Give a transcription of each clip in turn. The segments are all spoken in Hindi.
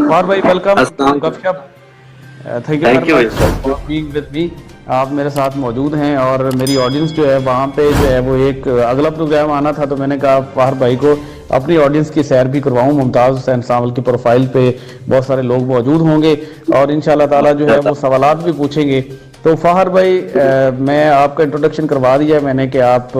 और भाई वेलकम अस्सलाम। गपशप। Thank you very thank you much भाई। For being with me. आप मेरे साथ मौजूद हैं और मेरी ऑडियंस जो है वहाँ पे जो है वो एक अगला प्रोग्राम आना था, तो मैंने कहा फाहर भाई को अपनी ऑडियंस की सैर भी करवाऊँ। मुमताज़ हुसैन सावल की प्रोफाइल पे बहुत सारे लोग मौजूद होंगे और इंशाल्लाह ताला जो है वो सवालात भी पूछेंगे। तो फाहर भाई, मैं आपका इंट्रोडक्शन करवा दिया मैंने कि आप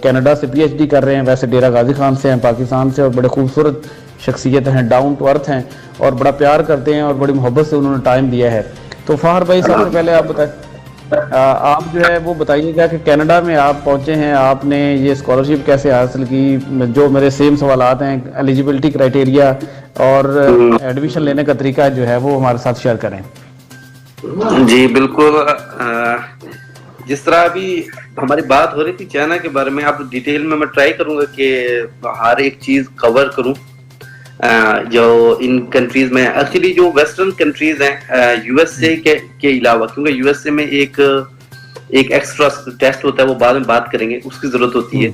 कनाडा से पीएचडी कर रहे हैं। वैसे डेरा गाजी खान से हैं, पाकिस्तान से, और बड़े खूबसूरत शख्सियत हैं, डाउन टू अर्थ हैं और बड़ा प्यार करते हैं और बड़ी मोहब्बत से उन्होंने टाइम दिया है। तो फाहर भाई, सबसे पहले आप बताएं, आप जो है वो बताइएगा कि कनाडा में आप पहुंचे हैं, आपने ये स्कॉलरशिप कैसे हासिल की। जो मेरे सेम सवालात हैं, एलिजिबिलिटी क्राइटेरिया और एडमिशन लेने का तरीका जो है वो हमारे साथ शेयर करें। जी बिल्कुल। जिस तरह अभी हमारी बात हो रही थी चाइना के बारे में, अब डिटेल में मैं ट्राई करूंगा कि हर एक चीज कवर करूं। जो इन कंट्रीज में एक्चुअली जो वेस्टर्न कंट्रीज हैं यूएसए के अलावा, क्योंकि यूएसए में एक एक्स्ट्रा टेस्ट होता है, वो बाद में बात करेंगे, उसकी जरूरत होती है।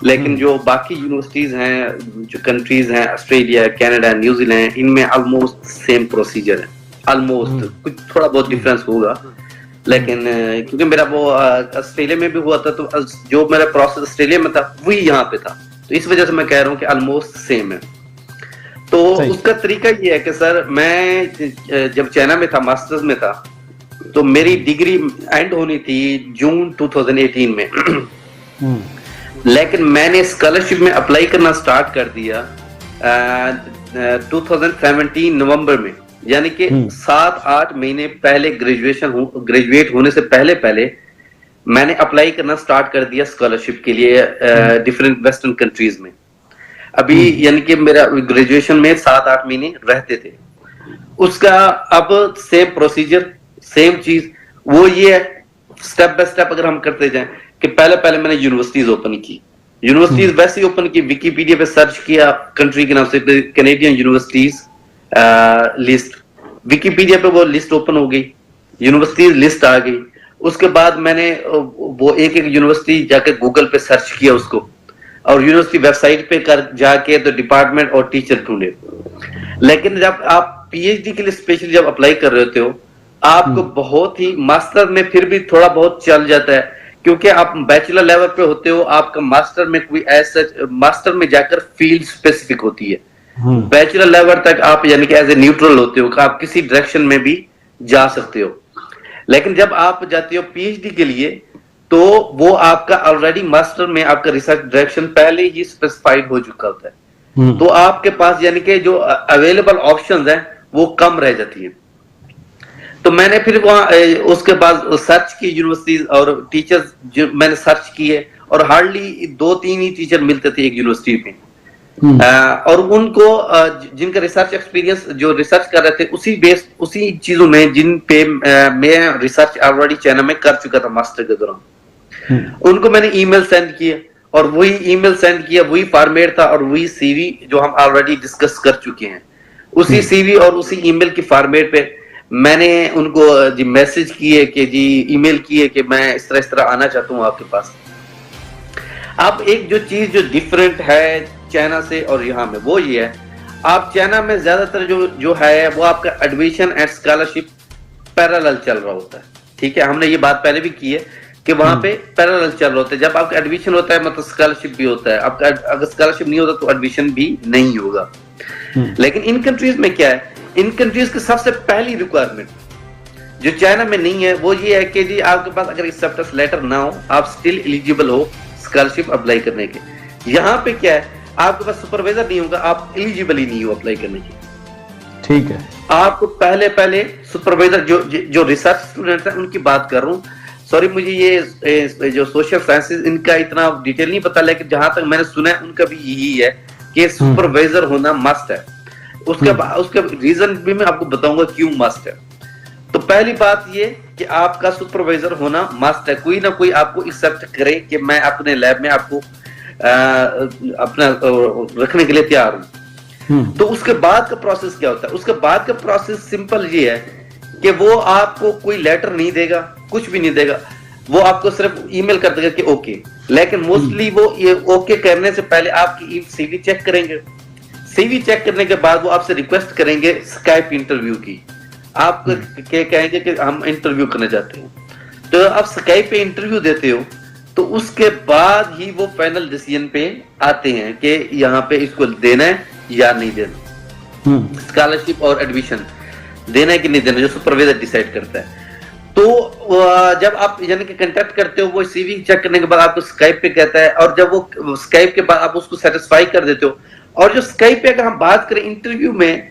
लेकिन जो बाकी यूनिवर्सिटीज हैं, जो कंट्रीज हैं, ऑस्ट्रेलिया, कनाडा, न्यूजीलैंड, इनमें ऑलमोस्ट सेम प्रोसीजर है। ऑलमोस्ट कुछ थोड़ा बहुत डिफरेंस होगा, लेकिन क्योंकि मेरा वो ऑस्ट्रेलिया में भी हुआ था, तो जो मेरा प्रोसेस ऑस्ट्रेलिया में था वही यहाँ पे था, तो इस वजह से मैं कह रहा हूँ कि ऑलमोस्ट सेम है। तो उसका तरीका ये है कि सर, मैं जब चाइना में था, मास्टर्स में था, तो मेरी डिग्री एंड होनी थी जून 2018 में। लेकिन मैंने स्कॉलरशिप में अप्लाई करना स्टार्ट कर दिया 2017 नवंबर में, यानी कि 7-8 महीने पहले ग्रेजुएट होने से पहले मैंने अप्लाई करना स्टार्ट कर दिया स्कॉलरशिप के लिए डिफरेंट वेस्टर्न कंट्रीज में। अभी यानी कि मेरा ग्रेजुएशन में 7-8 महीने रहते थे। उसका अब सेम प्रोसीजर, सेम चीज, वो ये है, स्टेप बाय स्टेप अगर हम करते जाएं कि पहले मैंने यूनिवर्सिटीज ओपन की। यूनिवर्सिटीज वैसे ही ओपन की, विकिपीडिया पे सर्च किया कंट्री के नाम से, कैनेडियन यूनिवर्सिटीज लिस्ट, विकिपीडिया पे वो लिस्ट ओपन हो गई, यूनिवर्सिटीज लिस्ट आ गई। उसके बाद मैंने वो एक यूनिवर्सिटी जाकर गूगल पे सर्च किया उसको, और यूनिवर्सिटी वेबसाइट पे कर जाके तो डिपार्टमेंट और टीचर ढूंढे। लेकिन जब आप पीएचडी के लिए स्पेशली जब अप्लाई कर रहे होते हो, आपको बहुत ही, मास्टर में फिर भी थोड़ा बहुत चल जाता है, क्योंकि आप बैचलर लेवल पे होते हो, आपका मास्टर में कोई ऐसा, मास्टर में जाकर फील्ड स्पेसिफिक होती है। बैचलर लेवल तक आप यानी कि एज ए न्यूट्रल होते हो, कि आप किसी डायरेक्शन में भी जा सकते हो। लेकिन जब आप जाते हो पीएचडी के लिए, तो वो आपका ऑलरेडी मास्टर में आपका रिसर्च डायरेक्शन पहले ही स्पेसिफाइड हो चुका होता है। तो आपके पास यानी कि जो अवेलेबल ऑप्शंस हैं वो कम रह जाती है। तो मैंने फिर वहां उसके बाद सर्च की यूनिवर्सिटीज और टीचर्स, जो मैंने सर्च किए, और हार्डली 2-3 ही टीचर मिलते थे एक यूनिवर्सिटी में। और उनको जिनका रिसर्च एक्सपीरियंस, जो रिसर्च कर रहे थे उसी चीजों में जिन पे मैं रिसर्च ऑलरेडी चाइना में कर चुका था मास्टर के दौरान, उनको मैंने ईमेल सेंड किए, और वही ईमेल सेंड किया, वही फॉर्मेट था और वही सीवी जो हम ऑलरेडी डिस्कस कर चुके हैं, उसी सीवी और उसी ईमेल की फॉर्मेट पे मैंने उनको जी मैसेज किए कि जी ईमेल किए कि मैं इस तरह आना चाहता हूँ आपके पास। अब एक जो चीज जो डिफरेंट है चाइना से और यहाँ में, वो ये है, आप चाइना में ज्यादातर जो है वो आपका एडमिशन एंड स्कॉलरशिप पैरेलल चल रहा होता है। ठीक है, हमने ये बात पहले भी की है कि वहां पे पैरेलल चल रहा होता है। जब आपका एडमिशन होता है मतलब स्कॉलरशिप भी होता है, आपका अगर स्कॉलरशिप नहीं होता तो एडमिशन भी नहीं होगा। लेकिन इन कंट्रीज में क्या है, इन कंट्रीज की सबसे पहली रिक्वायरमेंट जो चाइना में नहीं है वो ये है कि जी आपके पास अगर एक्सेप्टेंस लेटर ना हो, आप स्टिल एलिजिबल हो स्कॉलरशिप अप्लाई करने के। यहाँ पे क्या है, आपके पास सुपरवाइजर नहीं होगा, आप एलिजिबल ही नहीं हो अप्लाई करने के। ठीक है, आपको पहले सुपरवाइजर, जो रिसर्च स्टूडेंट है उनकी बात कर रहा हूँ। सॉरी, मुझे ये जो सोशल साइंसेज इनका इतना डिटेल नहीं पता, लेकिन जहां तक मैंने सुना है उनका भी यही है कि सुपरवाइजर होना मस्ट है। उसका रीजन भी मैं आपको बताऊंगा क्यों मस्ट है। तो पहली बात ये कि आपका सुपरवाइजर होना मस्ट है, कोई ना कोई आपको एक्सेप्ट करे कि मैं अपने लैब में आपको अपना रखने के लिए तैयार हूं। तो उसके बाद का प्रोसेस क्या होता है, उसके बाद का प्रोसेस सिंपल ये है कि वो आपको कोई लेटर नहीं देगा, कुछ भी नहीं देगा, वो आपको सिर्फ ईमेल कर देगा कि ओके। लेकिन मोस्टली वो ये ओके करने से पहले आपकी सीवी चेक करेंगे। सीवी चेक करने के बाद वो आपसे रिक्वेस्ट करेंगे स्काइप इंटरव्यू की। आप कहेंगे कि हम इंटरव्यू करना चाहते हैं, तो आप स्काइप पे इंटरव्यू देते हो, तो उसके बाद ही वो फाइनल डिसीजन पे आते हैं कि यहाँ पे इसको देना है या नहीं देना, स्कॉलरशिप और एडमिशन देना है कि नहीं देना, जो सुपरवाइजर डिसाइड करता है। तो जब आप यानी कि कांटेक्ट करते हो, वो सीवी चेक करने के बाद आपको स्काइप पे कहता है, और जब वो स्काइप के बाद आप उसको सेटिस्फाई कर देते हो, और जो स्काइप पे अगर हम बात करें इंटरव्यू में,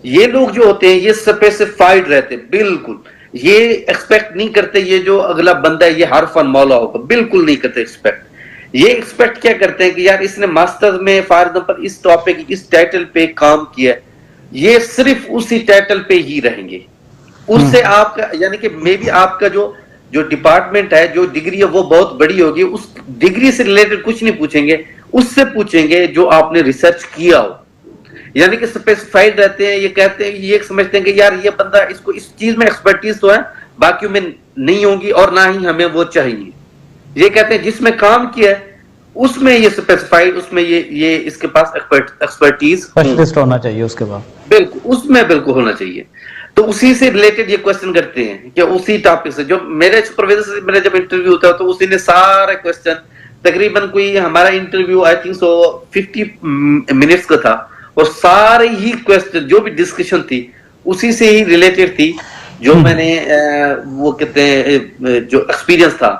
ये लोग जो होते हैं ये स्पेसिफाइड रहते हैं, बिल्कुल ये एक्सपेक्ट नहीं करते ये जो अगला बंदा है ये हर फन मौला होगा, बिल्कुल नहीं करते एक्सपेक्ट। ये एक्सपेक्ट क्या करते हैं कि यार इसने मास्टर्स में फॉर एग्जांपल इस टॉपिक इस टाइटल पे काम किया, ये सिर्फ उसी टाइटल पे ही रहेंगे, उससे आपका यानी कि मे बी आपका जो डिपार्टमेंट है, जो डिग्री है वो बहुत बड़ी होगी, उस डिग्री से रिलेटेड कुछ नहीं पूछेंगे, उससे पूछेंगे जो आपने रिसर्च किया हो। यानी कि स्पेसिफाइड रहते हैं, ये कहते हैं, ये समझते हैं कि यार ये बंदा इसको इस चीज में एक्सपर्टीज तो है, बाकी में नहीं होगी और ना ही हमें वो चाहिए। ये कहते हैं जिसमें काम किया है उसमें ये स्पेसिफाइड, उसमें ये इसके पास एक्सपर्टीज स्पेशलिस्ट होना चाहिए उसके बाद, बिल्कुल उसमें बिल्कुल होना चाहिए। तो उसी से रिलेटेड ये क्वेश्चन करते हैं कि उसी टॉपिक से, जो मेरे सुपरवाइजर से मेरा जब इंटरव्यू होता है तो उसी ने सारे क्वेश्चन, तकरीबन कोई हमारा इंटरव्यू आई थिंक 50 मिनट्स का था, और सारे ही क्वेश्चन जो भी डिस्कशन थी उसी से ही रिलेटेड थी, जो मैंने वो कहते हैं जो एक्सपीरियंस था।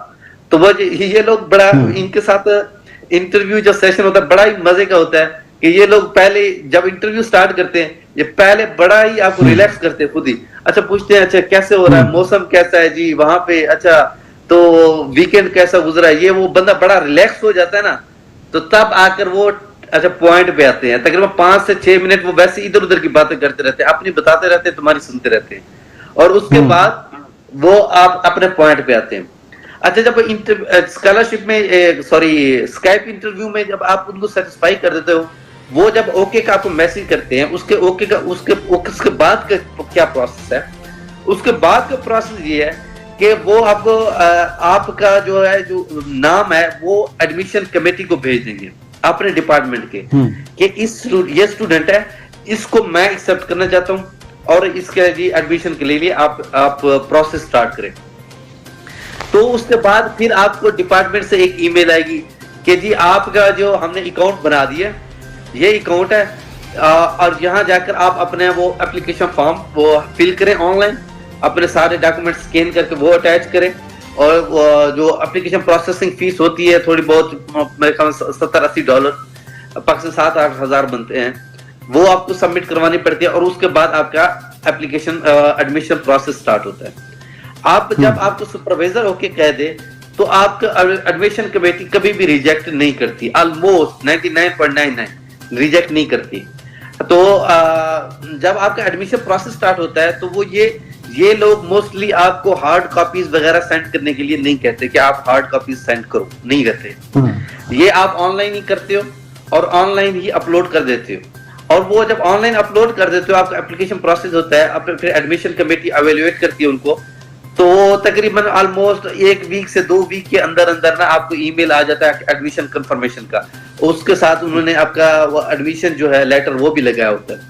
तो वो ये लोग बड़ा, इनके साथ इंटरव्यू जो सेशन होता है बड़ा ही मजे का होता है कि ये लोग पहले जब इंटरव्यू स्टार्ट करते हैं, ये पहले बड़ा ही आपको रिलैक्स करते हैं खुद ही। अच्छा पूछते हैं, अच्छा कैसे हो रहा है, मौसम कैसा है जी वहां पे, अच्छा तो वीकेंड कैसा गुजरा है, ये वो बंदा बड़ा रिलैक्स हो जाता है ना, तो तब आकर वो अच्छा पॉइंट पे आते हैं। तकरीबन 5 से 6 मिनट वो वैसे इधर उधर की बातें करते रहते हैं, अपनी बताते रहते हैं, तुम्हारी सुनते रहते हैं, और उसके बाद वो आप अपने पॉइंट पे आते हैं। अच्छा जब स्कॉलरशिप में सॉरी स्काइप इंटरव्यू में जब आप उनको सेटिस्फाई कर देते हो, वो जब ओके का आपको मैसेज करते हैं, उसके ओके का उसके बाद का क्या प्रोसेस है, उसके बाद का प्रोसेस ये है कि वो आपको आपका जो है जो नाम है वो एडमिशन कमेटी को भेज देंगे अपने डिपार्टमेंट के, कि ये स्टूडेंट है, इसको मैं एक्सेप्ट करना चाहता हूँ, और इसके लिए एडमिशन के लिए आप प्रोसेस स्टार्ट करें। तो उसके बाद फिर आपको डिपार्टमेंट से एक ईमेल आएगी कि जी आपका जो हमने अकाउंट बना दिया, ये अकाउंट है, और यहाँ जाकर आप अपने वो एप्लीकेशन फॉर्म वो फिल करें ऑनलाइन, अपने सारे डॉक्यूमेंट स्कैन करके वो अटैच करें, और जो एप्लीकेशन प्रोसेसिंग फीस होती है थोड़ी बहुत, मेरे ख्याल में $70-80 पाकिस्तान 7-8 हज़ार बनते हैं, वो आपको सबमिट करवानी पड़ती है, और उसके बाद आपका एप्लीकेशन एडमिशन प्रोसेस स्टार्ट होता है। आप जब आपको सुपरवाइजर ओके कह दे तो आपका एडमिशन कमेटी कभी भी रिजेक्ट नहीं करती, ऑलमोस्ट 99.99 रिजेक्ट नहीं करती। तो जब आपका एडमिशन प्रोसेस स्टार्ट होता है तो वो ये लोग मोस्टली आपको हार्ड कॉपीज वगैरह सेंड करने के लिए नहीं कहते कि आप हार्ड कॉपीज सेंड करो, नहीं कहते। ये आप ऑनलाइन ही करते हो और ऑनलाइन ही अपलोड कर देते हो, और वो जब ऑनलाइन अपलोड कर देते हो आपका एप्लीकेशन प्रोसेस होता है, फिर एडमिशन कमेटी एवेल्युएट करती है उनको, तो तकरीबन ऑलमोस्ट 1 वीक से 2 वीक के अंदर अंदर ना आपको ईमेल आ जाता है एडमिशन कंफर्मेशन का, उसके साथ उन्होंने आपका वो एडमिशन जो है लेटर वो भी लगाया होता है,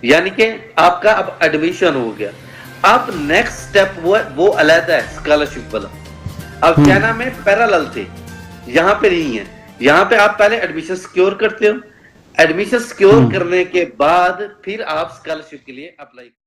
यानी कि आपका अब एडमिशन हो गया। अब नेक्स्ट स्टेप वो अलग है स्कॉलरशिप वाला। अब क्या नाम है, पैरेलल थे, यहाँ पे नहीं है, यहाँ पे आप पहले एडमिशन सिक्योर करते हो, एडमिशन सिक्योर करने के बाद फिर आप स्कॉलरशिप के लिए अप्लाई